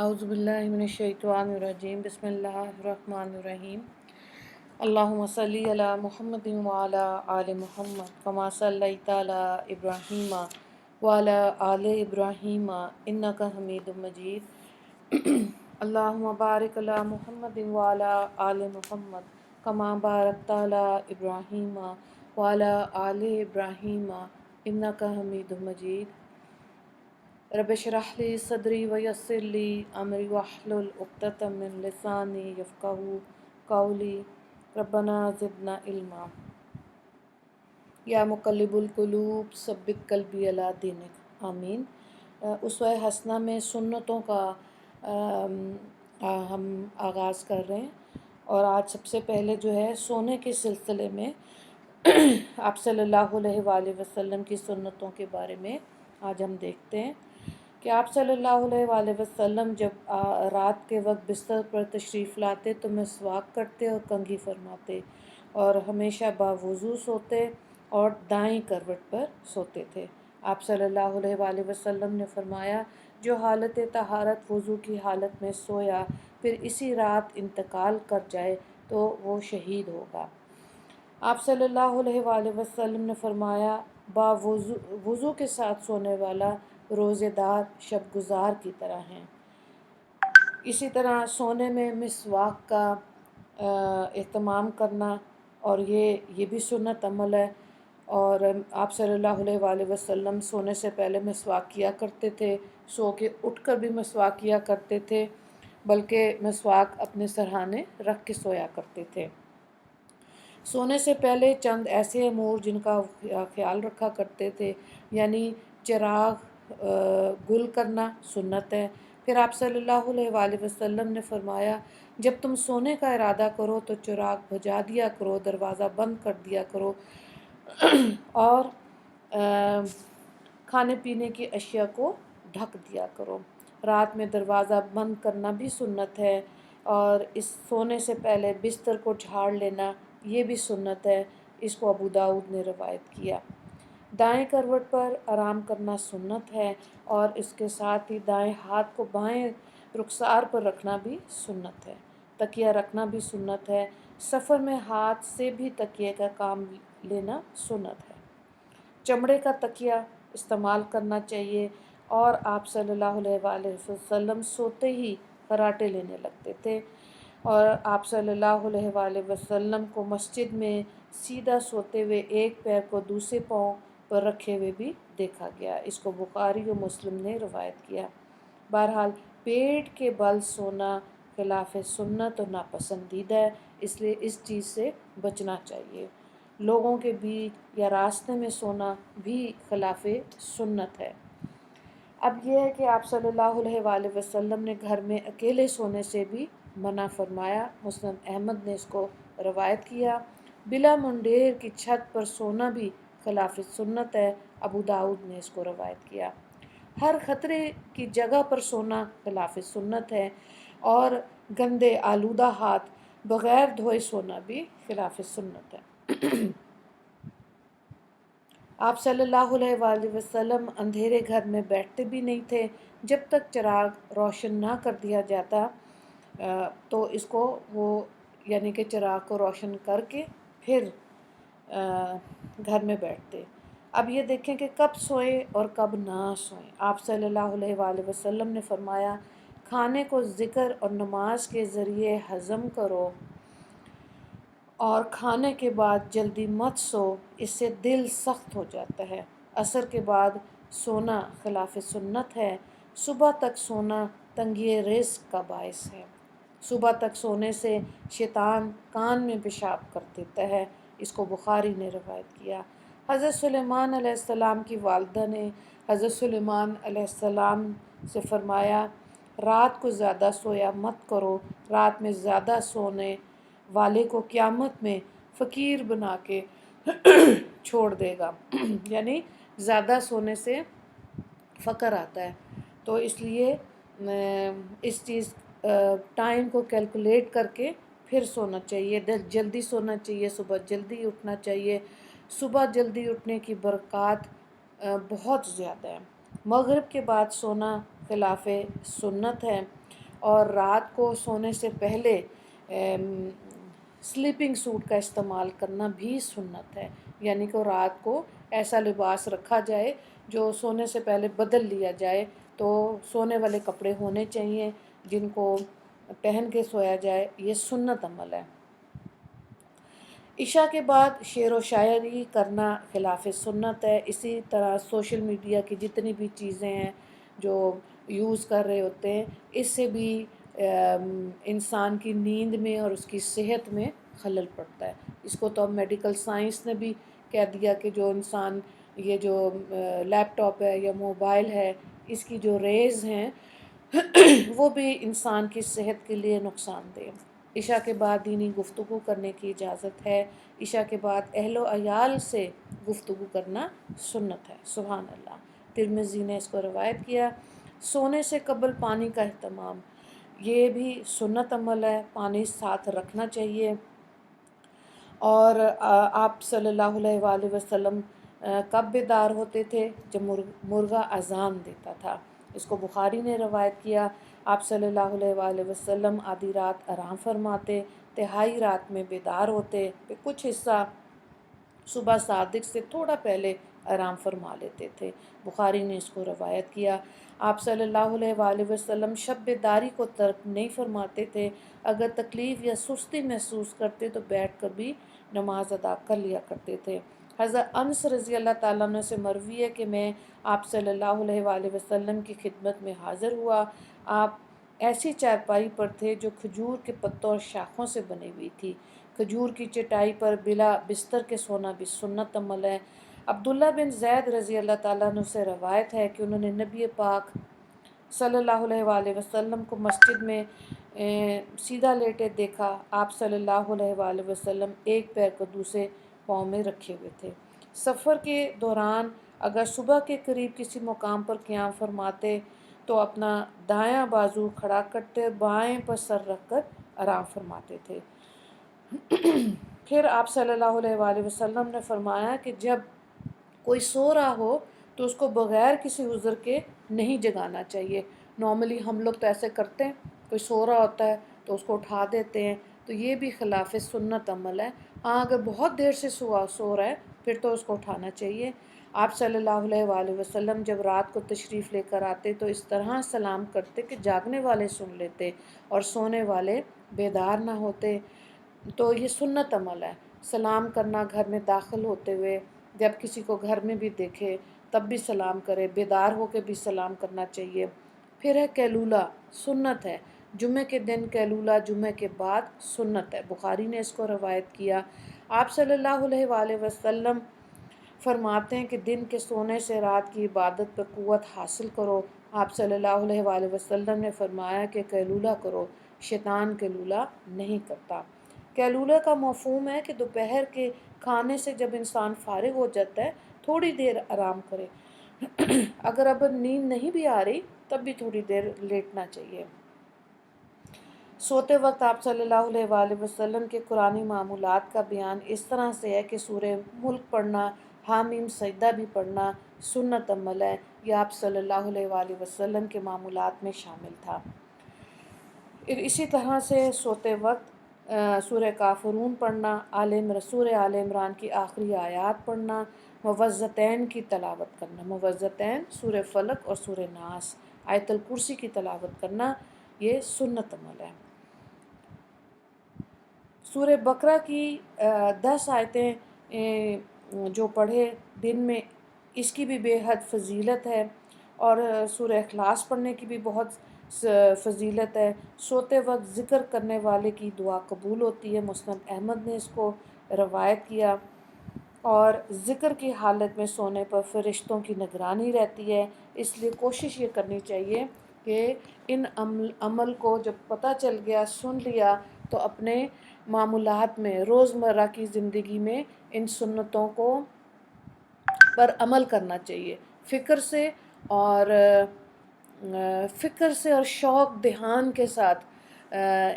اعوذ باللہ من الشیطان الرجیم بسم اللہ الرحمن الرحیم اللہم صلی علی محمد وعلی آل محمد کما صلیت علی ابراہیم وعلی آل ابراہیم انک حمید مجید اللہم بارک علی محمد وعلی آل محمد کما بارکت علی ابراہیم وعلی آل ابراہیم انک حمید مجید رب اشرح لی صدری ویسر لی امری واحلل عقدۃ من لسانی یفقہوا قولی ربنا زدنا علما یا مقلب القلوب ثبت قلبی علی دینک آمین۔ اسوہ حسنہ میں سنتوں کا ہم آغاز کر رہے ہیں، اور آج سب سے پہلے جو ہے سونے کے سلسلے میں آپ صلی اللہ علیہ وآلہ وسلم کی سنتوں کے بارے میں آج ہم دیکھتے ہیں کہ آپ صلی اللہ علیہ وآلہ وسلم جب رات کے وقت بستر پر تشریف لاتے تو مسواک کرتے اور کنگھی فرماتے، اور ہمیشہ باوضو سوتے اور دائیں کروٹ پر سوتے تھے۔ آپ صلی اللہ علیہ وآلہ وسلم نے فرمایا، جو حالت طہارت وضو کی حالت میں سویا پھر اسی رات انتقال کر جائے تو وہ شہید ہوگا۔ آپ صلی اللہ علیہ وآلہ وسلم نے فرمایا، وضو کے ساتھ سونے والا روزے دار شب گزار کی طرح ہیں۔ اسی طرح سونے میں مسواک کا اہتمام کرنا، اور یہ بھی سنت عمل ہے، اور آپ صلی اللہ علیہ وآلہ وسلم سونے سے پہلے مسواک کیا کرتے تھے، سو کے اٹھ کر بھی مسواک کیا کرتے تھے، بلکہ مسواک اپنے سرہانے رکھ کے سویا کرتے تھے۔ سونے سے پہلے چند ایسے امور جن کا خیال رکھا کرتے تھے، یعنی چراغ گل کرنا سنت ہے۔ پھر آپ صلی اللہ علیہ وآلہ وسلم نے فرمایا، جب تم سونے کا ارادہ کرو تو چراغ بجھا دیا کرو، دروازہ بند کر دیا کرو، اور کھانے پینے کی اشیاء کو ڈھک دیا کرو۔ رات میں دروازہ بند کرنا بھی سنت ہے، اور اس سونے سے پہلے بستر کو جھاڑ لینا یہ بھی سنت ہے، اس کو ابو داؤد نے روایت کیا۔ دائیں کروٹ پر آرام کرنا سنت ہے، اور اس کے ساتھ ہی دائیں ہاتھ کو بائیں رخسار پر رکھنا بھی سنت ہے۔ تکیہ رکھنا بھی سنت ہے۔ سفر میں ہاتھ سے بھی تکیے کا کام لینا سنت ہے۔ چمڑے کا تکیہ استعمال کرنا چاہیے، اور آپ صلی اللہ علیہ وآلہ وسلم سوتے ہی خراٹے لینے لگتے تھے، اور آپ صلی اللہ علیہ وآلہ وسلم کو مسجد میں سیدھا سوتے ہوئے ایک پیر کو دوسرے پاؤں پر رکھے ہوئے بھی دیکھا گیا۔ اس کو بخاری و مسلم نے روایت کیا۔ بہرحال پیٹ کے بل سونا خلاف سنت اور ناپسندیدہ ہے، اس لیے اس چیز سے بچنا چاہیے۔ لوگوں کے بیچ یا راستے میں سونا بھی خلاف سنت ہے۔ اب یہ ہے کہ آپ صلی اللہ علیہ وآلہ وسلم نے گھر میں اکیلے سونے سے بھی منع فرمایا۔ مسند احمد نے اس کو روایت کیا۔ بلا منڈیر کی چھت پر سونا بھی خلاف سنت ہے، ابو داؤد نے اس کو روایت کیا۔ ہر خطرے کی جگہ پر سونا خلاف سنت ہے، اور گندے آلودہ ہاتھ بغیر دھوئے سونا بھی خلاف سنت ہے۔ آپ صلی اللہ علیہ وآلہ وسلم اندھیرے گھر میں بیٹھتے بھی نہیں تھے، جب تک چراغ روشن نہ کر دیا جاتا تو اس کو وہ یعنی کہ چراغ کو روشن کر کے پھر گھر میں بیٹھتے۔ اب یہ دیکھیں کہ کب سوئیں اور کب نہ سوئیں۔ آپ صلی اللہ علیہ وآلہ وسلم نے فرمایا، کھانے کو ذکر اور نماز کے ذریعے ہضم کرو، اور کھانے کے بعد جلدی مت سو، اس سے دل سخت ہو جاتا ہے۔ عصر کے بعد سونا خلاف سنت ہے۔ صبح تک سونا تنگی رزق کا باعث ہے۔ صبح تک سونے سے شیطان کان میں پیشاب کر دیتا ہے، اس کو بخاری نے روایت کیا۔ حضرت سلیمان علیہ السلام کی والدہ نے حضرت سلیمان علیہ السلام سے فرمایا، رات کو زیادہ سویا مت کرو، رات میں زیادہ سونے والے کو قیامت میں فقیر بنا کے چھوڑ دے گا۔ یعنی زیادہ سونے سے فقر آتا ہے، تو اس لیے اس چیز ٹائم کو کیلکولیٹ کر کے پھر سونا چاہیے، جلدی سونا چاہیے، صبح جلدی اٹھنا چاہیے۔ صبح جلدی اٹھنے کی برکات بہت زیادہ ہے۔ مغرب کے بعد سونا خلاف سنت ہے۔ اور رات کو سونے سے پہلے سلیپنگ سوٹ کا استعمال کرنا بھی سنت ہے، یعنی کہ رات کو ایسا لباس رکھا جائے جو سونے سے پہلے بدل لیا جائے، تو سونے والے کپڑے ہونے چاہیے جن کو پہن کے سویا جائے، یہ سنت عمل ہے۔ عشاء کے بعد شعر و شاعری کرنا خلاف سنت ہے۔ اسی طرح سوشل میڈیا کی جتنی بھی چیزیں ہیں جو یوز کر رہے ہوتے ہیں، اس سے بھی انسان کی نیند میں اور اس کی صحت میں خلل پڑتا ہے۔ اس کو تو اب میڈیکل سائنس نے بھی کہہ دیا کہ جو انسان یہ جو لیپ ٹاپ ہے یا موبائل ہے، اس کی جو ریز ہیں وہ بھی انسان کی صحت کے لیے نقصان دہ۔ عشاء کے بعد دینی گفتگو کرنے کی اجازت ہے۔ عشاء کے بعد اہل و عیال سے گفتگو کرنا سنت ہے۔ سبحان اللہ۔ ترمذی نے اس کو روایت کیا۔ سونے سے قبل پانی کا اہتمام، یہ بھی سنت عمل ہے، پانی ساتھ رکھنا چاہیے۔ اور آپ صلی اللہ علیہ وآلہ وسلم کب بیدار ہوتے تھے؟ جب مرغا اذان دیتا تھا۔ اس کو بخاری نے روایت کیا۔ آپ صلی اللہ علیہ وآلہ وسلم آدھی رات آرام فرماتے، تہائی رات میں بیدار ہوتے، پھر کچھ حصہ صبح صادق سے تھوڑا پہلے آرام فرما لیتے تھے۔ بخاری نے اس کو روایت کیا۔ آپ صلی اللہ علیہ وآلہ وسلم شب بیداری کو ترک نہیں فرماتے تھے۔ اگر تکلیف یا سستی محسوس کرتے تو بیٹھ کر بھی نماز ادا کر لیا کرتے تھے۔ حضرت انس رضی اللہ تعالیٰ عنہ سے مروی ہے کہ میں آپ صلی اللہ علیہ وآلہ وسلم کی خدمت میں حاضر ہوا۔ آپ ایسی چارپائی پر تھے جو کھجور کے پتوں اور شاخوں سے بنی ہوئی تھی۔ کھجور کی چٹائی پر بلا بستر کے سونا بھی سنت عمل ہے۔ عبداللہ بن زید رضی اللہ تعالیٰ عنہ سے روایت ہے کہ انہوں نے نبی پاک صلی اللہ علیہ وآلہ وسلم کو مسجد میں سیدھا لیٹے دیکھا۔ آپ صلی اللہ علیہ وآلہ وسلم ایک پیر کو دوسرے پاؤں میں رکھے ہوئے تھے۔ سفر کے دوران اگر صبح کے قریب کسی مقام پر قیام فرماتے تو اپنا دایاں بازو کھڑا کرتے اور بائیں پر سر رکھ کر آرام فرماتے تھے۔ پھر آپ صلی اللہ علیہ وآلہ وسلم نے فرمایا کہ جب کوئی سو رہا ہو تو اس کو بغیر کسی عذر کے نہیں جگانا چاہیے۔ نارملی ہم لوگ تو ایسے کرتے ہیں، کوئی سو رہا ہوتا ہے تو اس کو اٹھا دیتے ہیں، تو یہ بھی خلاف سنت عمل ہے۔ ہاں اگر بہت دیر سے سو رہا ہے پھر تو اس کو اٹھانا چاہیے۔ آپ صلی اللہ علیہ وآلہ وسلم جب رات کو تشریف لے کر آتے تو اس طرح سلام کرتے کہ جاگنے والے سن لیتے اور سونے والے بیدار نہ ہوتے۔ تو یہ سنت عمل ہے، سلام کرنا گھر میں داخل ہوتے ہوئے، جب کسی کو گھر میں بھی دیکھے تب بھی سلام کرے، بیدار ہو کے بھی سلام کرنا چاہیے۔ پھر ہے قیلولہ، سنت ہے۔ جمعہ کے دن قیلولہ جمعہ کے بعد سنت ہے۔ بخاری نے اس کو روایت کیا۔ آپ صلی اللہ علیہ وآلہ وسلم فرماتے ہیں کہ دن کے سونے سے رات کی عبادت پر قوت حاصل کرو۔ آپ صلی اللہ علیہ وآلہ وسلم نے فرمایا کہ قیلولہ کرو، شیطان قیلولہ نہیں کرتا۔ قیلولہ کا مفہوم ہے کہ دوپہر کے کھانے سے جب انسان فارغ ہو جاتا ہے تھوڑی دیر آرام کرے۔ اگر اب نیند نہیں بھی آ رہی تب بھی تھوڑی دیر لیٹنا چاہیے۔ سوتے وقت آپ صلی اللہ علیہ وآلہ وسلم کے قرآنی معمولات کا بیان اس طرح سے ہے کہ سورہ ملک پڑھنا، حامیم سجدہ بھی پڑھنا سنت عمل ہے۔ یہ آپ صلی اللہ علیہ وآلہ وسلم کے معمولات میں شامل تھا۔ اسی طرح سے سوتے وقت سورہ کافرون پڑھنا، سورہ آل عمران کی آخری آیات پڑھنا، معوذتین کی تلاوت کرنا، معوذتین سورہ فلق اور سورہ ناس، آیت الکرسی کی تلاوت کرنا، یہ سنت عمل ہے۔ سورہ بقرہ کی 10 آیتیں جو پڑھے دن میں، اس کی بھی بے حد فضیلت ہے، اور سورہ اخلاص پڑھنے کی بھی بہت فضیلت ہے۔ سوتے وقت ذکر کرنے والے کی دعا قبول ہوتی ہے، مسند احمد نے اس کو روایت کیا۔ اور ذکر کی حالت میں سونے پر فرشتوں کی نگرانی رہتی ہے، اس لیے کوشش یہ کرنی چاہیے کہ ان عمل کو جب پتہ چل گیا، سن لیا، تو اپنے معمولات میں، روزمرہ کی زندگی میں ان سنتوں کو پر عمل کرنا چاہیے، فکر سے اور شوق دھیان کے ساتھ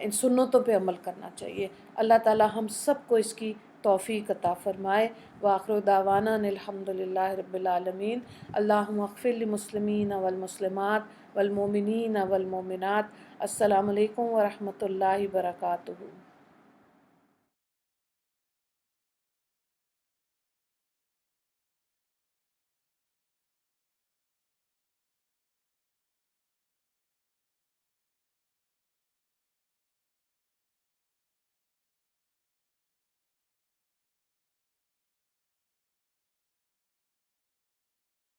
ان سنتوں پہ عمل کرنا چاہیے۔ اللہ تعالی ہم سب کو اس کی توفیق عطا فرمائے۔ وآخر دعوانا الحمد للہ رب العالمین۔ اللہم اغفر للمسلمین والمسلمات والمؤمنین والمؤمنات۔ السلام علیکم ورحمۃ اللہ وبرکاتہ۔